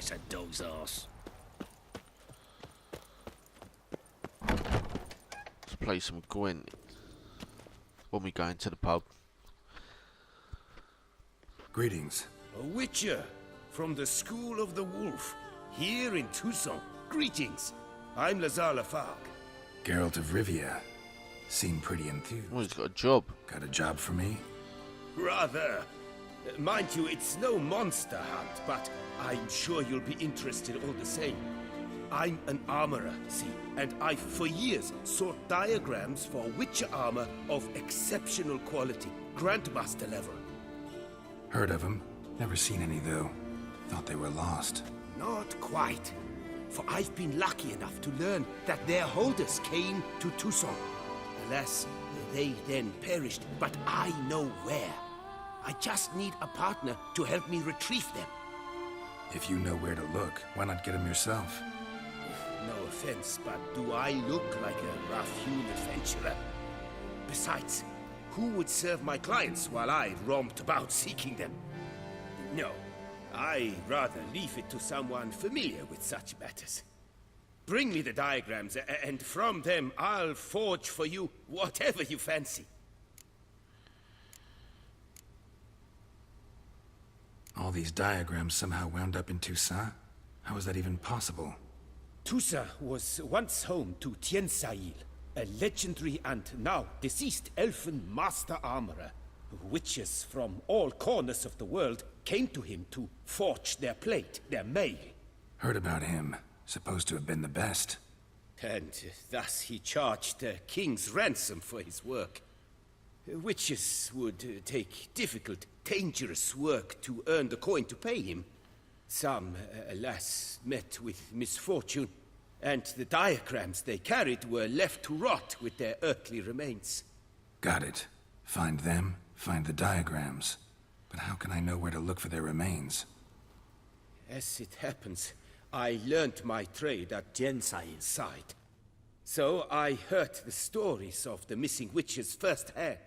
Kiss a dog's ass. Let's play some Gwent when we go into the pub. Greetings. A witcher from the School of the Wolf, here in Tucson. Greetings. I'm Lazar Lafargue. Geralt of Rivia. Seem pretty enthused. Oh, he's got a job. Got a job for me? Rather. Mind you, it's no monster hunt, but I'm sure you'll be interested all the same. I'm an armorer, see, and I've for years sought diagrams for witcher armor of exceptional quality, Grandmaster level. Heard of them. Never seen any, though. Thought they were lost. Not quite. For I've been lucky enough to learn that their holders came to Tucson. Alas, they then perished, but I know where. I just need a partner to help me retrieve them. If you know where to look, why not get them yourself? No offense, but do I look like a rough-hewn adventurer? Besides, who would serve my clients while I romped about seeking them? No, I'd rather leave it to someone familiar with such matters. Bring me the diagrams, and from them I'll forge for you whatever you fancy. All these diagrams somehow wound up in Toussaint? How is that even possible? Toussaint was once home to Tiensail, a legendary and now deceased elfin master armorer. Witches from all corners of the world came to him to forge their plate, their mail. Heard about him. Supposed to have been the best. And thus he charged a king's ransom for his work. Witches would take difficult, dangerous work to earn the coin to pay him. Some, alas, met with misfortune, and the diagrams they carried were left to rot with their earthly remains. Got it. Find them, find the diagrams. But how can I know where to look for their remains? As it happens, I learned my trade at Jensail's side. So I heard the stories of the missing witches firsthand.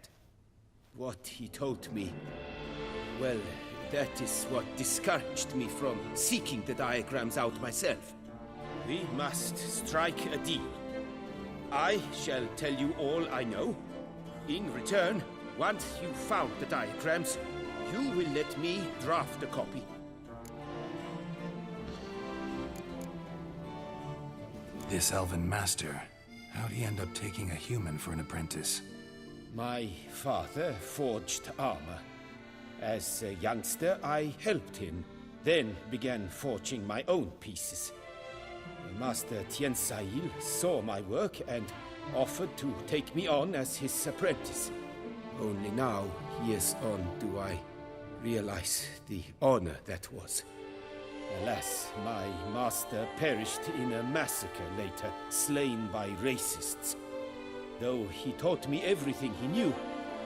What he told me, well, that is what discouraged me from seeking the diagrams out myself. We must strike a deal. I shall tell you all I know. In return, once you've found the diagrams, you will let me draft a copy. This elven master, how'd he end up taking a human for an apprentice? My father forged armor. As a youngster, I helped him, then began forging my own pieces. Master Tiensail saw my work and offered to take me on as his apprentice. Only now, years on, do I realize the honor that was. Alas, my master perished in a massacre later, slain by racists. Though he taught me everything he knew,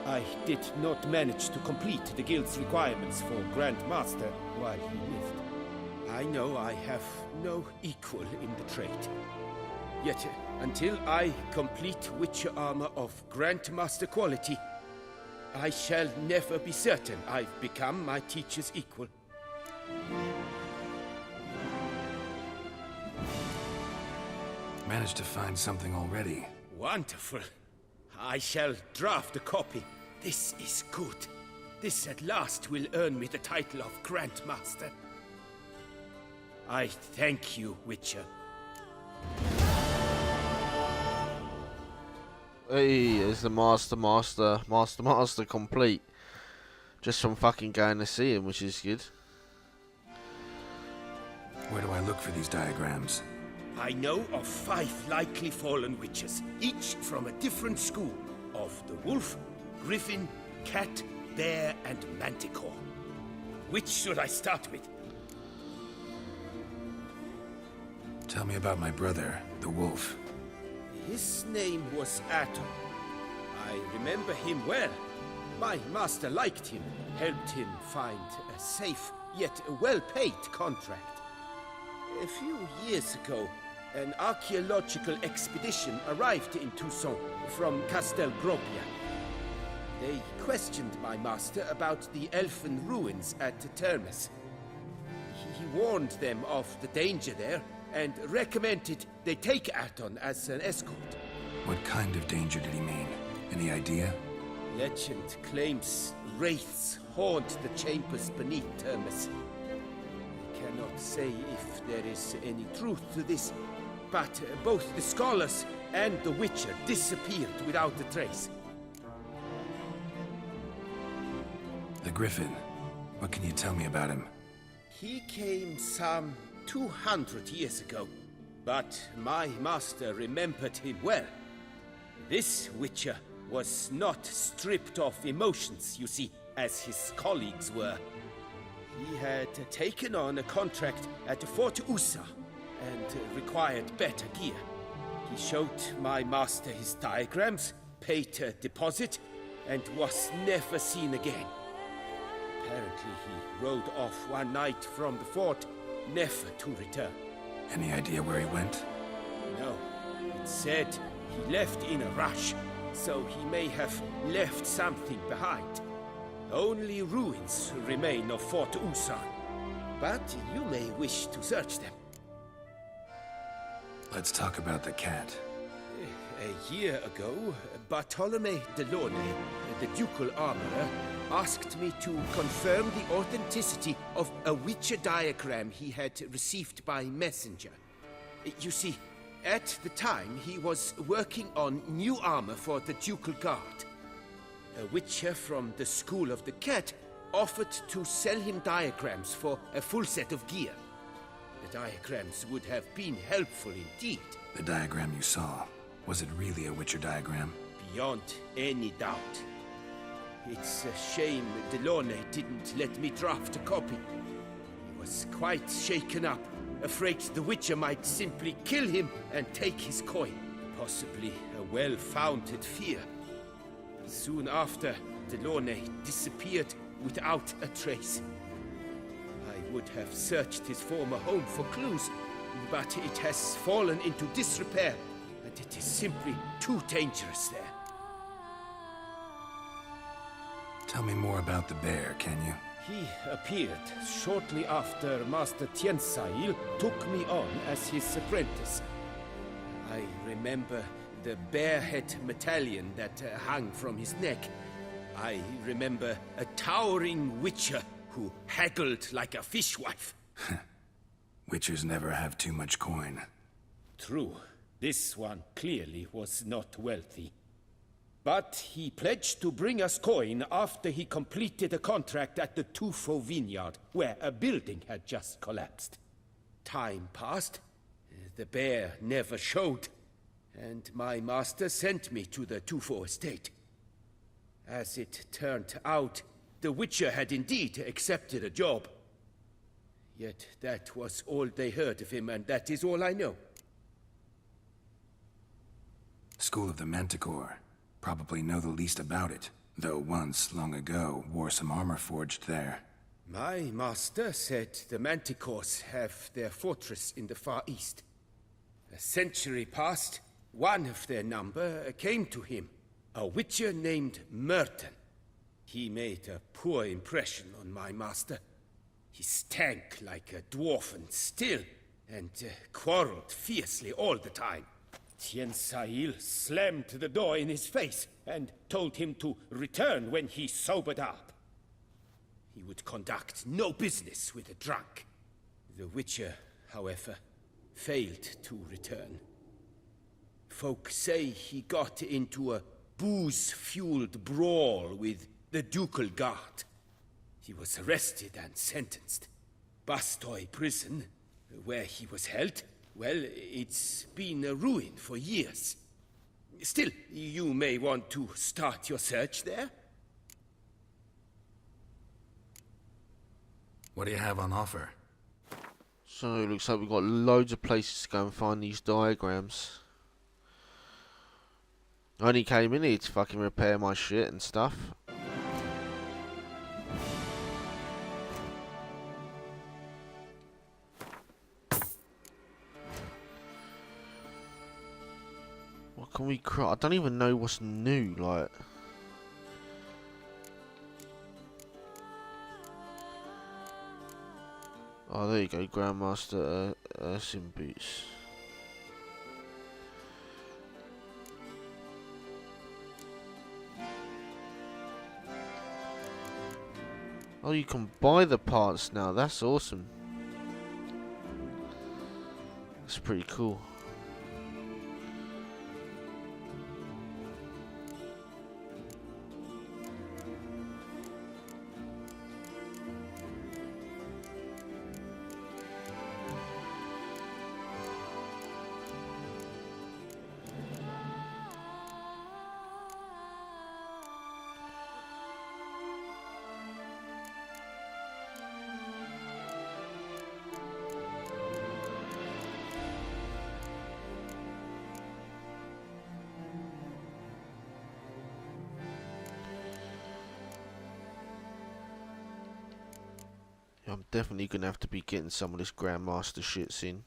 I did not manage to complete the guild's requirements for Grandmaster while he lived. I know I have no equal in the trade. Yet, until I complete Witcher armor of Grandmaster quality, I shall never be certain I've become my teacher's equal. Managed to find something already. Wonderful. I shall draft a copy. This is good. This at last will earn me the title of Grandmaster. I thank you, Witcher. Hey, there's the Master complete. Just from fucking going to see him, which is good. Where do I look for these diagrams? I know of 5 likely fallen witches, each from a different school of the wolf, griffin, cat, bear, and manticore. Which should I start with? Tell me about my brother, the wolf. His name was Atom. I remember him well. My master liked him, helped him find a safe, yet well-paid contract. A few years ago, an archaeological expedition arrived in Tucson from Castel Gropia. They questioned my master about the elfin ruins at Termes. he warned them of the danger there and recommended they take Aton as an escort. What kind of danger did he mean? Any idea? Legend claims wraiths haunt the chambers beneath Termus. I cannot say if there is any truth to this, but both the scholars and the Witcher disappeared without a trace. The Griffin. What can you tell me about him? He came some 200 years ago, but my master remembered him well. This Witcher was not stripped of emotions, you see, as his colleagues were. He had taken on a contract at Fort Usa and required better gear. He showed my master his diagrams, paid a deposit, and was never seen again. Apparently he rode off one night from the fort, never to return. Any idea where he went? No, it said he left in a rush, so he may have left something behind. Only ruins remain of Fort Usan, but you may wish to search them. Let's talk about the cat. A year ago, Bartolome Delaunay, the ducal armorer, asked me to confirm the authenticity of a Witcher diagram he had received by messenger. You see, at the time he was working on new armor for the ducal guard. A Witcher from the School of the Cat offered to sell him diagrams for a full set of gear. The diagrams would have been helpful indeed. The diagram you saw, was it really a Witcher diagram? Beyond any doubt. It's a shame Delaunay didn't let me draft a copy. He was quite shaken up, afraid the Witcher might simply kill him and take his coin. Possibly a well-founded fear. Soon after, Delaunay disappeared without a trace. I would have searched his former home for clues, but it has fallen into disrepair, and it is simply too dangerous there. Tell me more about the bear, can you? He appeared shortly after Master Tiensail took me on as his apprentice. I remember the bear-head medallion that hung from his neck. I remember a towering Witcher who haggled like a fishwife. Witchers never have too much coin. True. This one clearly was not wealthy. But he pledged to bring us coin after he completed a contract at the Tufo vineyard, where a building had just collapsed. Time passed. The bear never showed, and my master sent me to the Tufo estate. As it turned out, the Witcher had indeed accepted a job. Yet that was all they heard of him, and that is all I know. School of the Manticore. Probably know the least about it, though once, long ago, wore some armor forged there. My master said the Manticores have their fortress in the Far East. A century past, one of their number came to him, a Witcher named Merten. He made a poor impression on my master. He stank like a dwarfen still, and quarreled fiercely all the time. Tiensail slammed the door in his face and told him to return when he sobered up. He would conduct no business with a drunk. The Witcher, however, failed to return. Folk say he got into a booze-fueled brawl with the ducal guard. He was arrested and sentenced. Bastoy prison, where he was held, well, it's been a ruin for years. Still, you may want to start your search there. What do you have on offer? So it looks like we've got loads of places to go and find these diagrams. I only came in here to fucking repair my shit and stuff. What can we craft? I don't even know what's new, like. Oh, there you go, Grandmaster Sim boots. Oh, you can buy the parts now. That's awesome. That's pretty cool. I'm definitely gonna have to be getting some of this Grandmaster shit soon.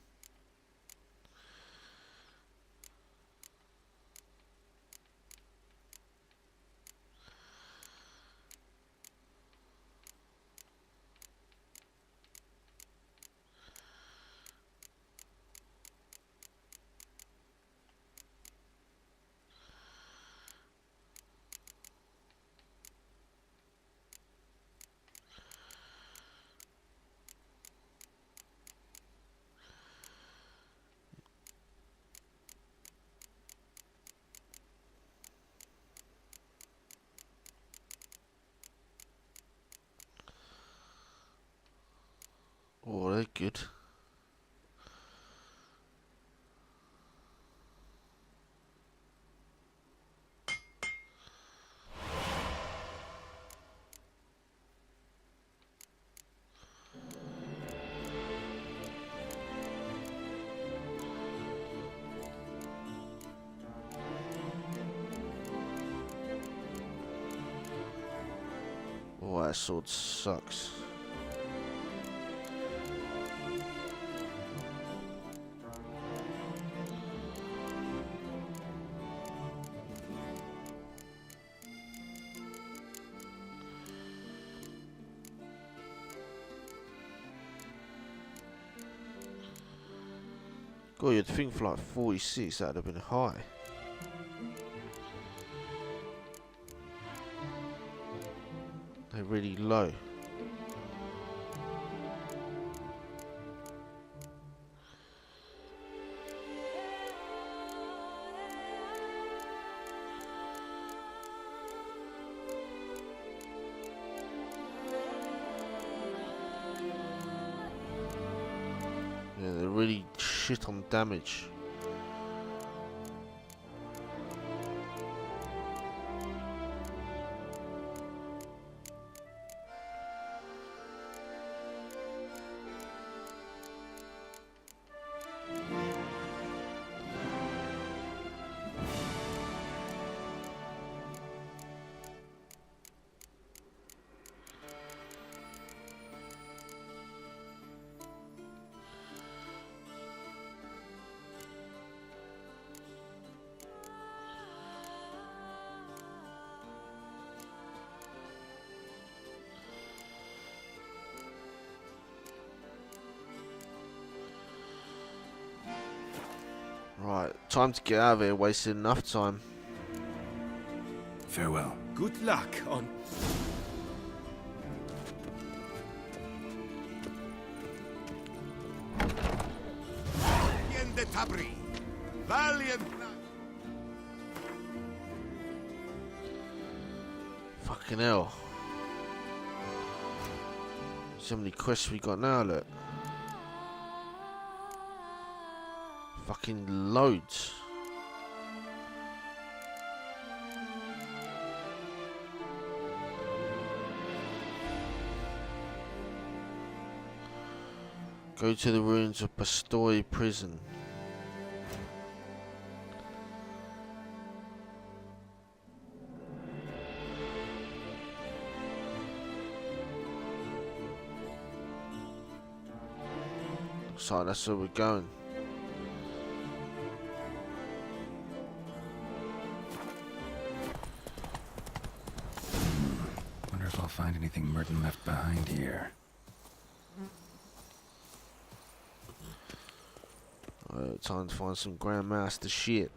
Oh, they're good. Oh, that sword sucks. God, you'd think for like 46 that'd have been high. They're really low. Yeah, they're really shit on damage. Right, time to get out of here, wasted enough time. Farewell. Good luck on... Valiant. Fucking hell. So many quests we got now, look. Fucking loads. Go to the ruins of Bastoy prison. So that's where we're going. Wonder if I'll find anything Merten left behind here. Time to find some Grandmaster shit.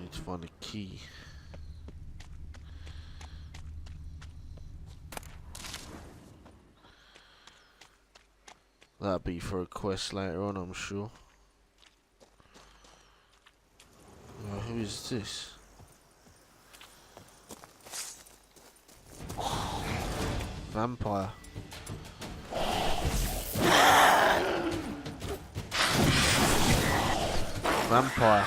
Need to find a key. That'll be for a quest later on, I'm sure. Who is this? Vampire. Vampire.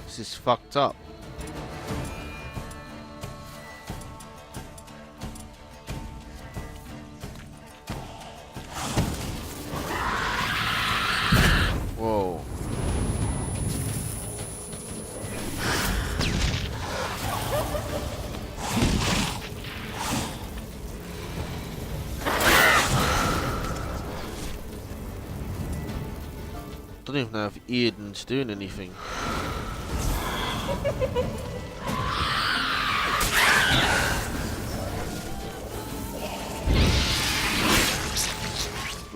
This is fucked up. Whoa. Don't even know if Eden's doing anything.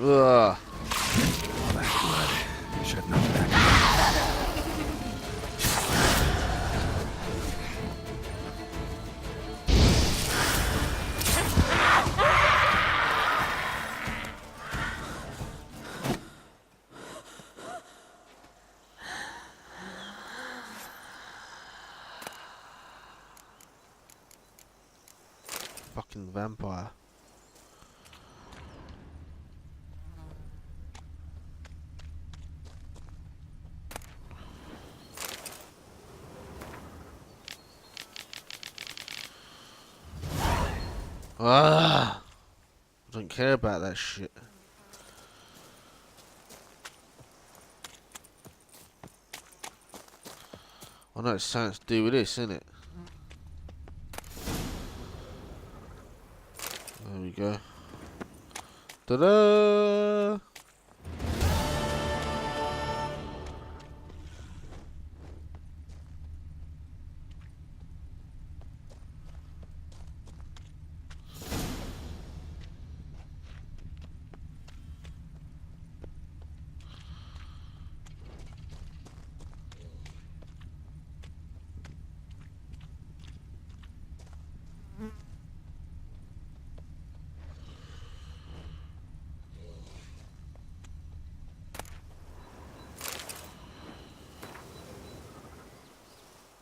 Ugh. Black blood. Shouldn't have back. Fucking vampire. Ah, I don't care about that shit. I know it's something to do with this, isn't it? There we go. Ta-da!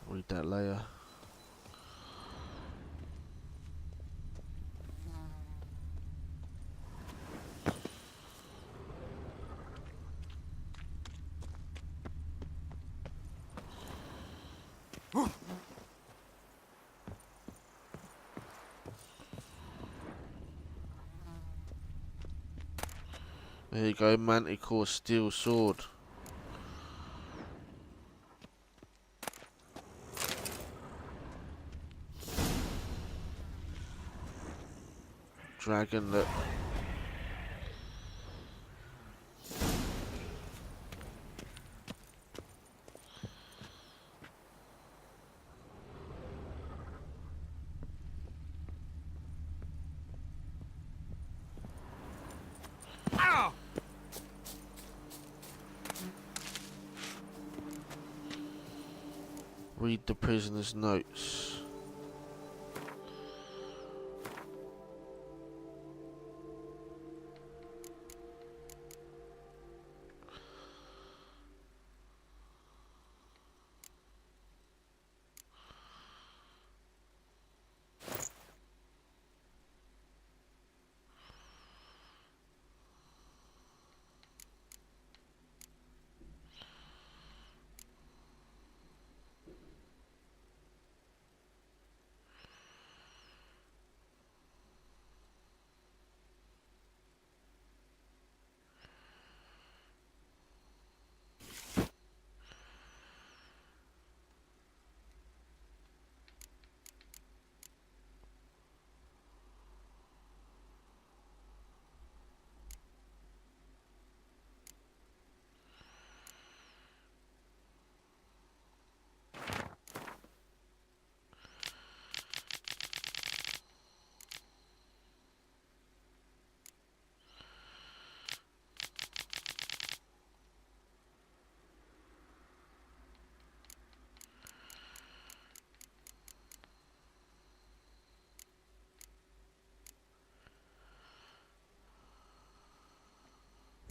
Read that later. There you go, Manticore steel sword. Dragon look. Read the prisoner's notes.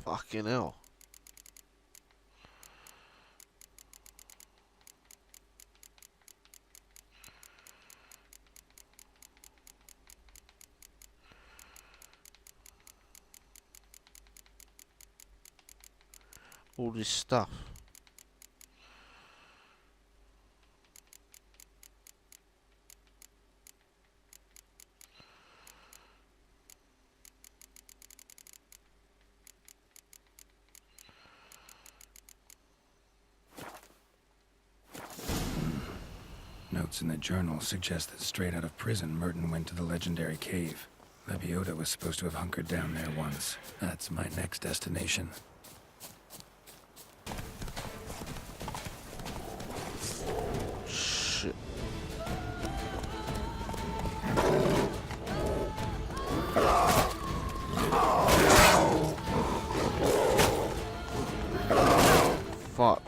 Fucking hell. All this stuff. Notes in the journal suggest that straight out of prison, Merten went to the legendary cave. Lebioda was supposed to have hunkered down there once. That's my next destination. Shit. Fuck.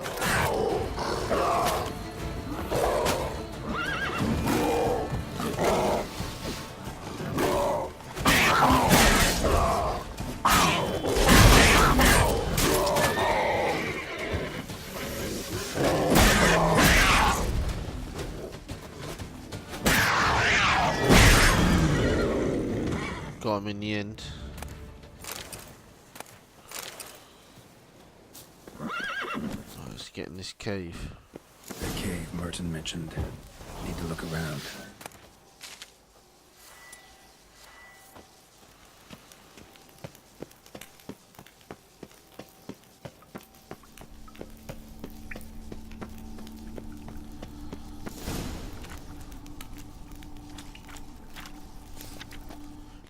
Got him in the end. Let's get in this cave. The cave Merten mentioned. Need to look around.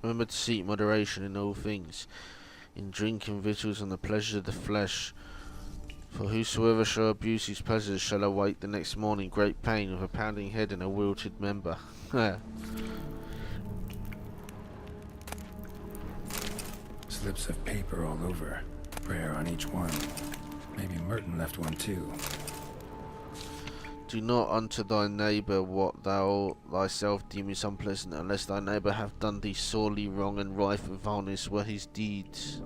Remember to seek moderation in all things, in drink and victuals and the pleasure of the flesh. For whosoever shall abuse his pleasures shall await the next morning great pain with a pounding head and a wilted member. Slips of paper all over. Prayer on each one. Maybe Merten left one too. Do not unto thy neighbour what thou thyself deemest unpleasant, unless thy neighbour have done thee sorely wrong, and rife with vileness were his deeds.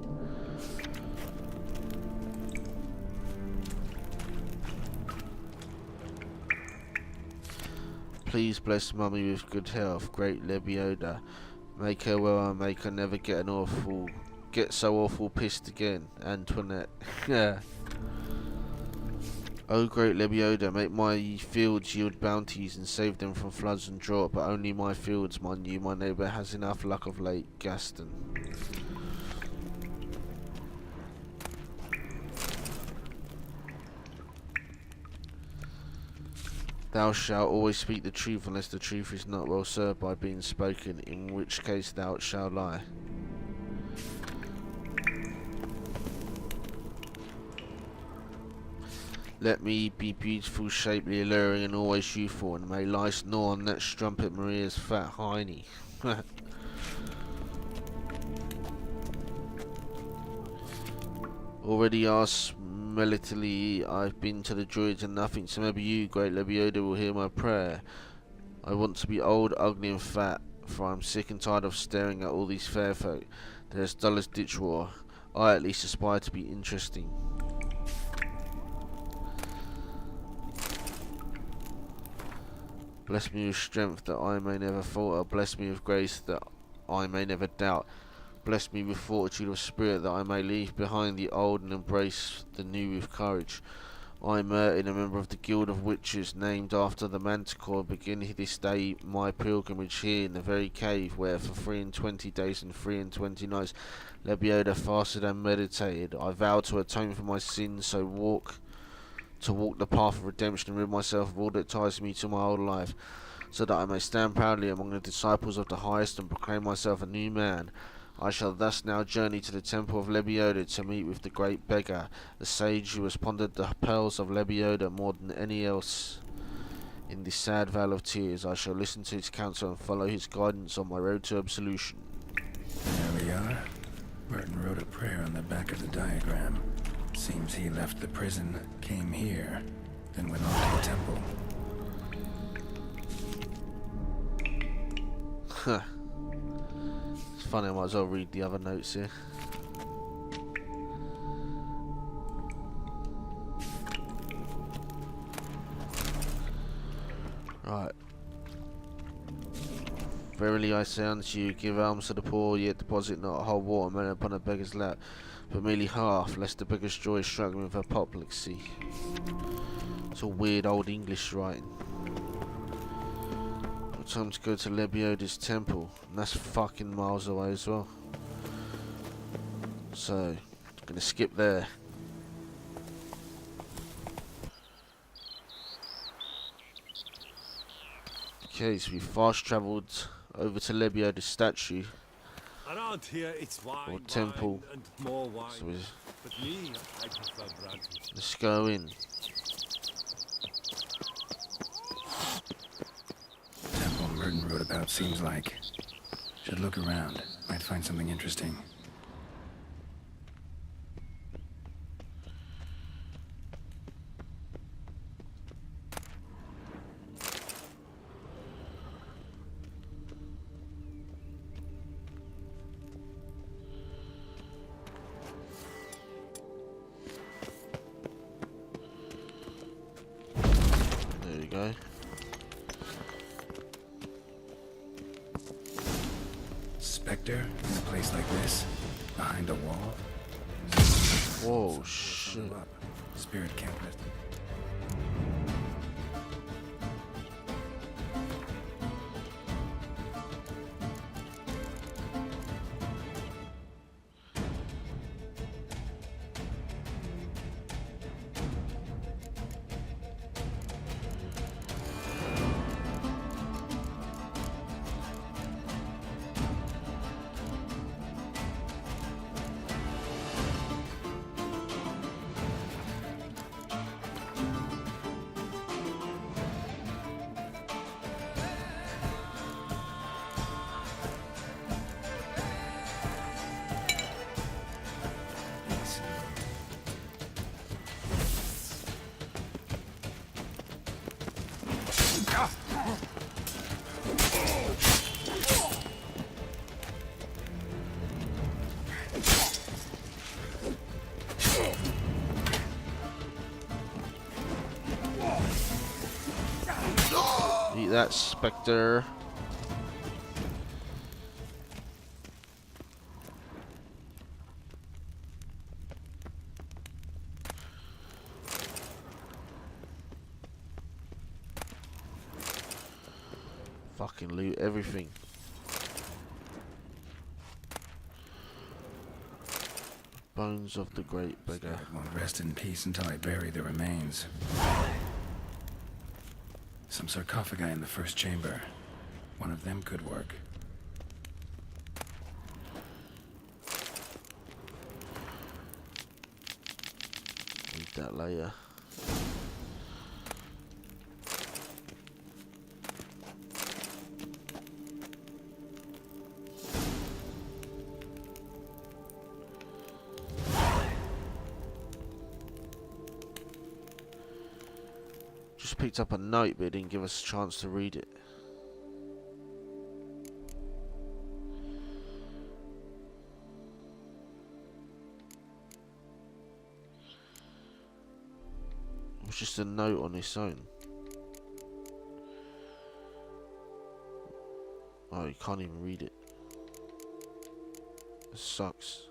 Please bless mummy with good health, great Lebioda. Make her well and make her never get so awful pissed again. Antoinette. Yeah. O great Lebioda, make my fields yield bounties and save them from floods and drought, but only my fields, mind you, my neighbour has enough luck of late. Gaston. Thou shalt always speak the truth unless the truth is not well served by being spoken, in which case thou shalt lie. Let me be beautiful, shapely, alluring, and always youthful, and may lie snore on that strumpet Maria's fat hiney. Already asked militantly, I've been to the druids and nothing, so maybe you, great Lebioda, will hear my prayer. I want to be old, ugly, and fat, for I'm sick and tired of staring at all these fair folk. They're as dull as ditch water. I at least aspire to be interesting. Bless me with strength that I may never falter. Bless me with grace that I may never doubt. Bless me with fortitude of spirit that I may leave behind the old and embrace the new with courage. I, Merten, a member of the Guild of Witches, named after the Manticore, begin this day my pilgrimage here in the very cave where for 23 days and 23 nights Lebioda fasted and meditated. I vow to atone for my sins, to walk the path of redemption and rid myself of all that ties me to my old life, so that I may stand proudly among the disciples of the highest and proclaim myself a new man. I shall thus now journey to the temple of Lebioda to meet with the great beggar, the sage who has pondered the pearls of Lebioda more than any else. In this sad vale of tears, I shall listen to his counsel and follow his guidance on my road to absolution. There we are. Merten wrote a prayer on the back of the diagram. Seems he left the prison, came here, then went on to the temple. Huh. It's funny, I might as well read the other notes here. Verily I say unto you, give alms to the poor, yet deposit not a whole watermelon upon a beggar's lap, but merely half, lest the beggar's joy strike him with apoplexy. It's all weird old English writing. Got time to go to Lebioda's temple, and that's fucking miles away as well. So, gonna skip there. Okay, so we fast travelled over to Lebioda's statue. Around here it's wine, Or temple. wine and more wine. So But me, I prefer brandy. let's go in. Temple Merten wrote about seems like. Should look around. Might find something interesting. There we go. Spectre in a place like this? Behind a wall? Whoa, Some shit. follow up. Spirit can't rest. Eat that, Spectre. Fucking loot everything. Bones of the great beggar. Spirit won't rest in peace until I bury the remains. Some sarcophagi in the first chamber. One of them could work. Need that later. Just picked up a note, but it didn't give us a chance to read it. It was just a note on its own. Oh, you can't even read it. It sucks.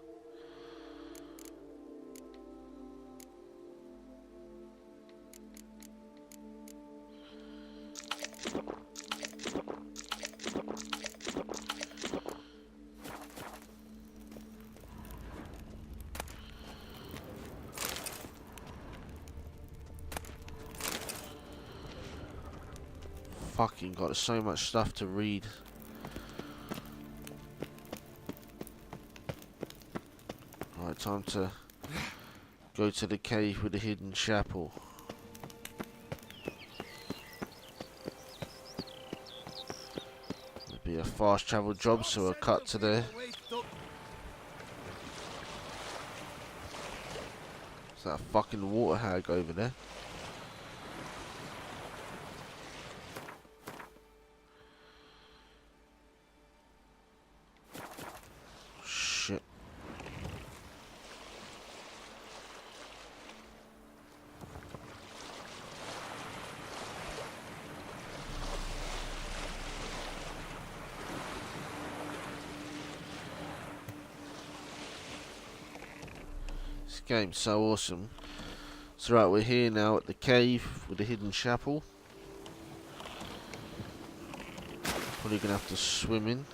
Fucking got so much stuff to read. Right, time to go to the cave with the hidden chapel. There'll be a fast travel job, so we'll cut to there. Is that a fucking water hag over there? Shit. This game's so awesome. So right, we're here now at the cave with the hidden chapel. Probably gonna have to swim in.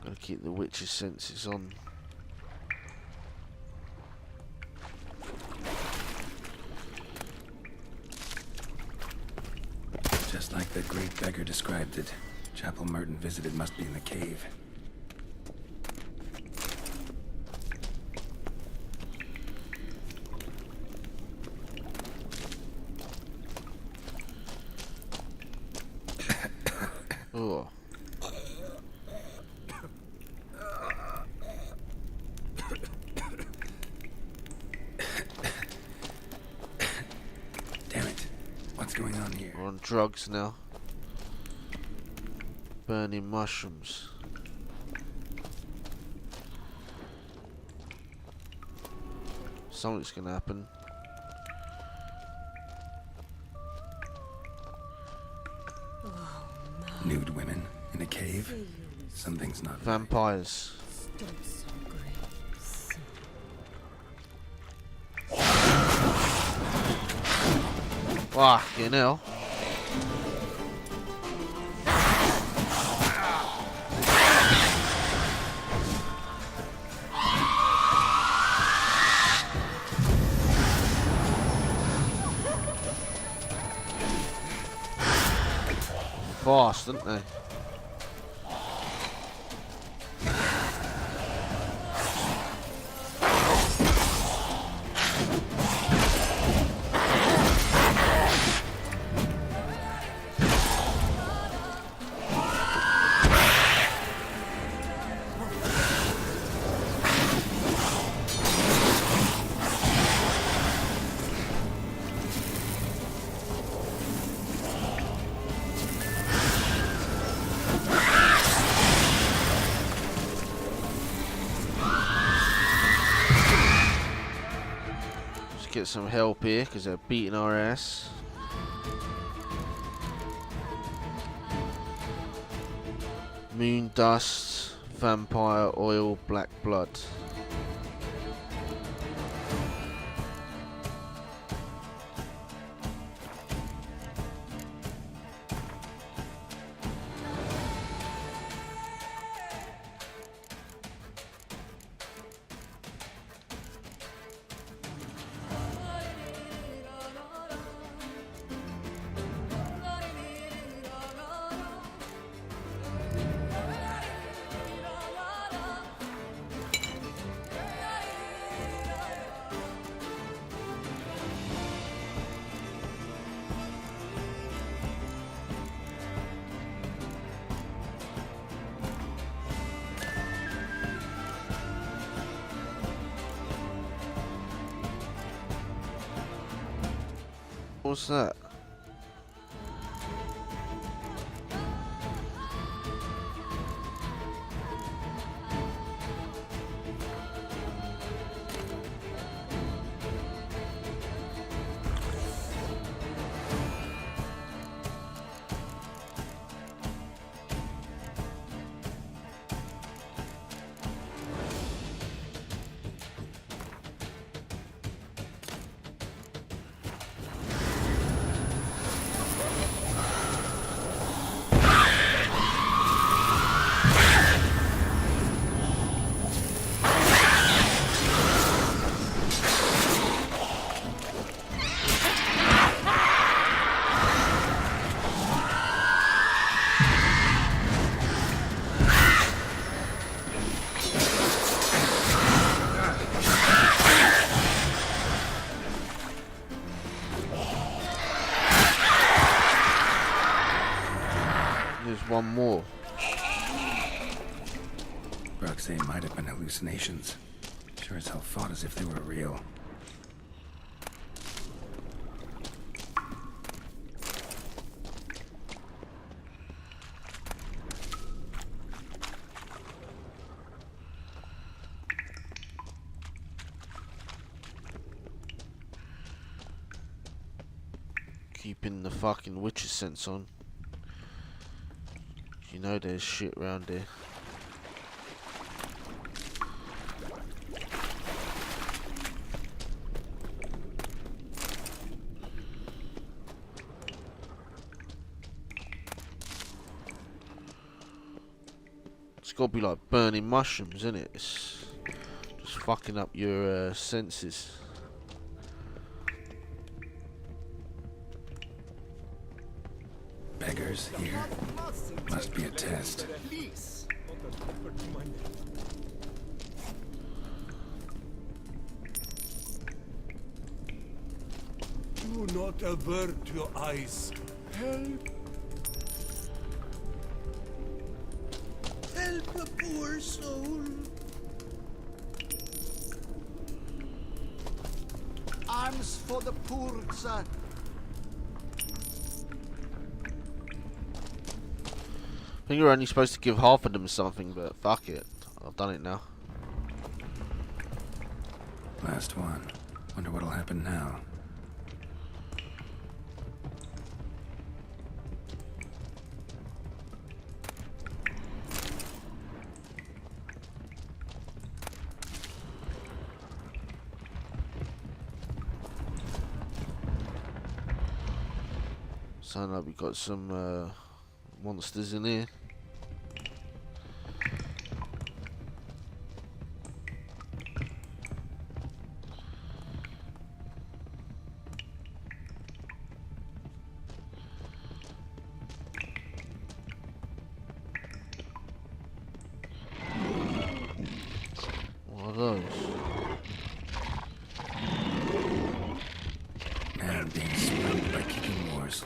Gotta keep the witch's senses on. Just like the great beggar described it. Chapel Merten visited must be in the cave. Oh. Damn it. What's going on here? We're on drugs now. Burning mushrooms. Something's gonna happen. Nude women in a cave? Something's not right. Vampires. Fucking hell. Fast, aren't they? Get some help here because they're beating our ass. Moon dust, vampire oil, black blood. What's that? One more. Roxane might have been hallucinations. Sure as hell fought as if they were real. Keeping the fucking witch's sense on. You know there's shit around here. It's gotta be like burning mushrooms, isn't it? It's just fucking up your senses. Beggars here. Must be a test. Do not avert your eyes. Help. Help a poor soul. Arms for the poor, sir. I think you're only supposed to give half of them something, but fuck it. I've done it now. Last one. Wonder what'll happen now. Sound like we got some monsters in here. What are those? Man being sprung by kicking wars.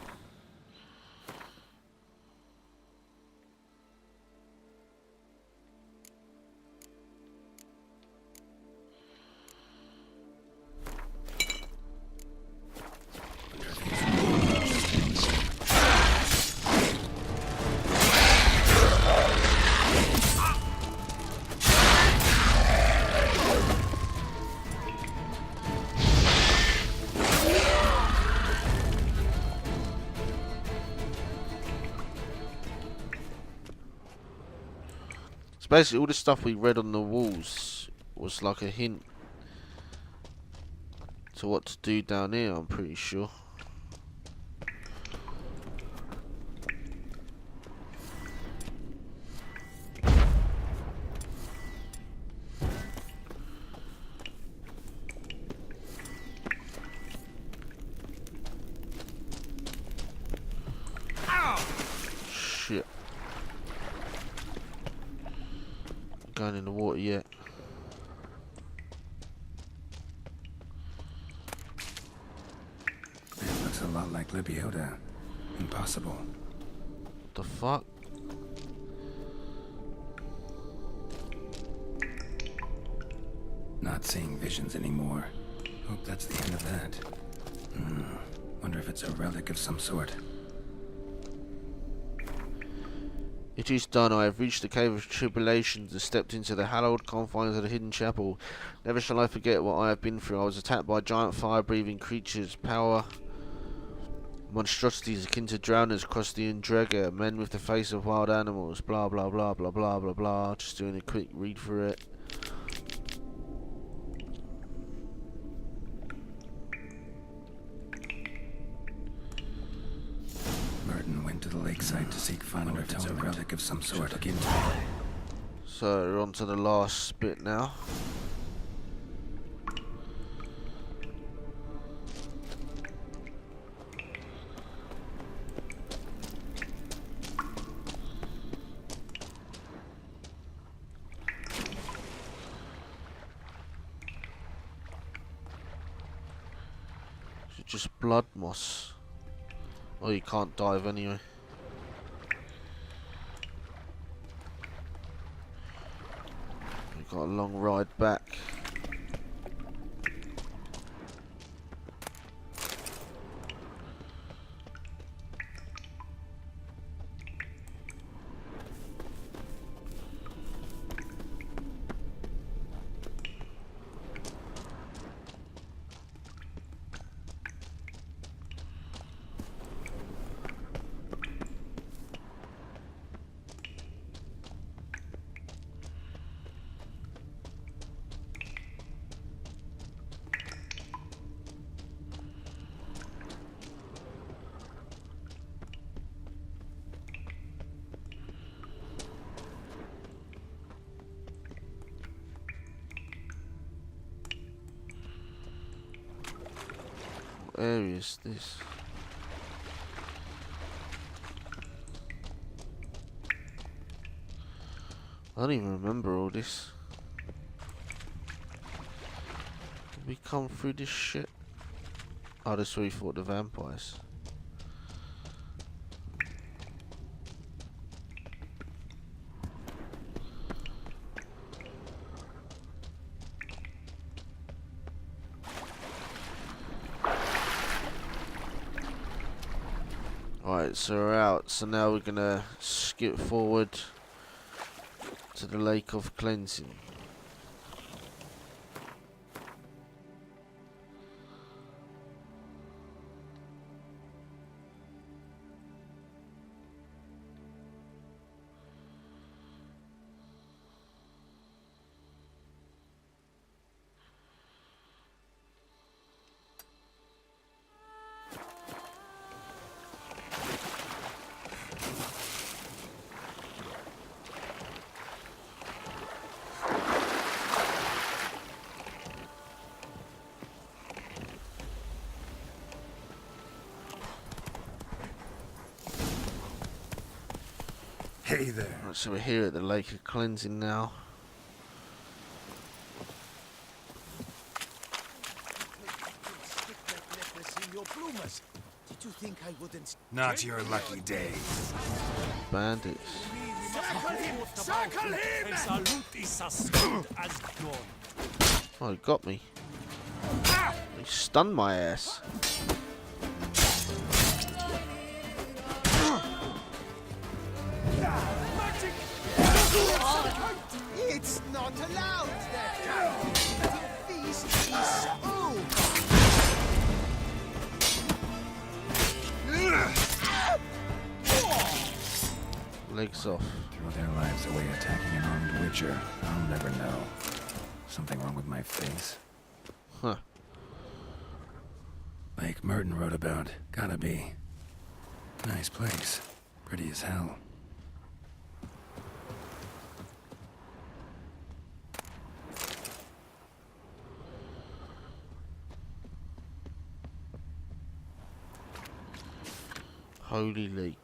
Basically, all the stuff we read on the walls was like a hint to what to do down here, I'm pretty sure. Shit. Going in the water yet. It looks a lot like Lebioda. Impossible. The fuck? Not seeing visions anymore. Hope that's the end of that. Wonder if it's a relic of some sort. It is done. I have reached the cave of tribulations and stepped into the hallowed confines of the hidden chapel. Never shall I forget what I have been through. I was attacked by giant fire-breathing creatures, power monstrosities akin to drowners across the Indrega, men with the face of wild animals, blah blah blah blah blah blah blah. Just doing a quick read through it. Merten went to the lakeside to seek final atonement. A relic of some sort. Look into it. So we're on to the last bit now. Is it just blood moss? Oh, you can't dive anyway. We've got a long ride back. area is this? I don't even remember all this. Did we come through this shit? Oh, that's where we fought the vampires. Alright, so we're out. So now we're gonna skip forward to the Lake of Cleansing. Hey there. Right, so we're here at the Lake of Cleansing now. Stick that necklace in your bloomers. Did you think I wouldn't? Not your lucky day. Bandits. Circle him! And salute is as good as gone. Oh, he got me. He stunned my ass. It's not allowed. That feast is over. Legs off. Throw their lives away attacking an armed witcher. I'll never know. Something wrong with my face? Huh. Lake Merten wrote about. Gotta be. Nice place. Pretty as hell. Holy Lake.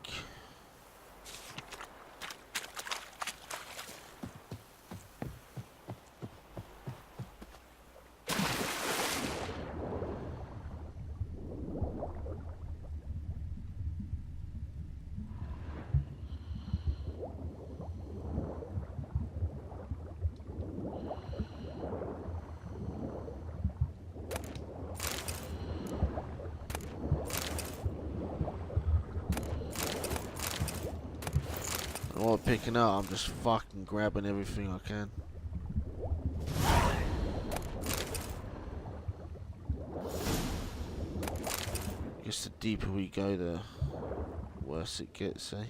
I'm not picking up, I'm just fucking grabbing everything I can. Guess the deeper we go, the worse it gets, eh?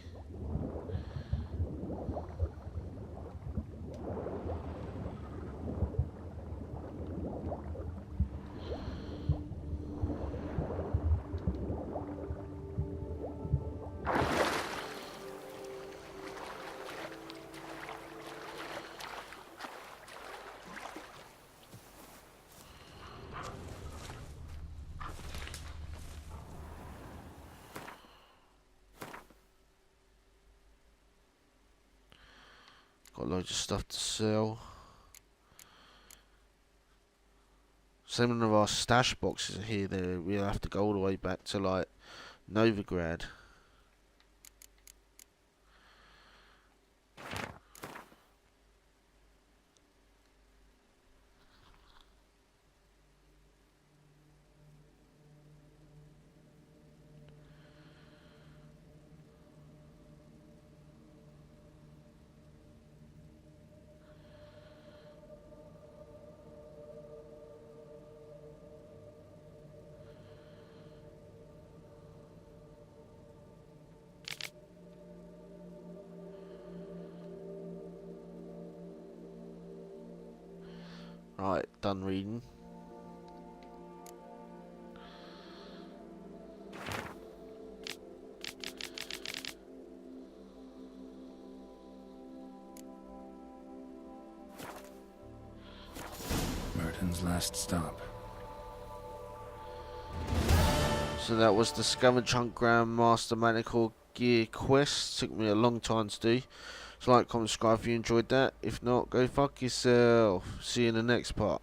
Got loads of stuff to sell. Some of our stash boxes are here. There, we'll have to go all the way back to like Novigrad. Right, done reading. Merten's last stop. So that was the Scavenger Hunt Grandmaster Manticore gear quest. Took me a long time to do. So like, comment, subscribe if you enjoyed that. If not, go fuck yourself. See you in the next part.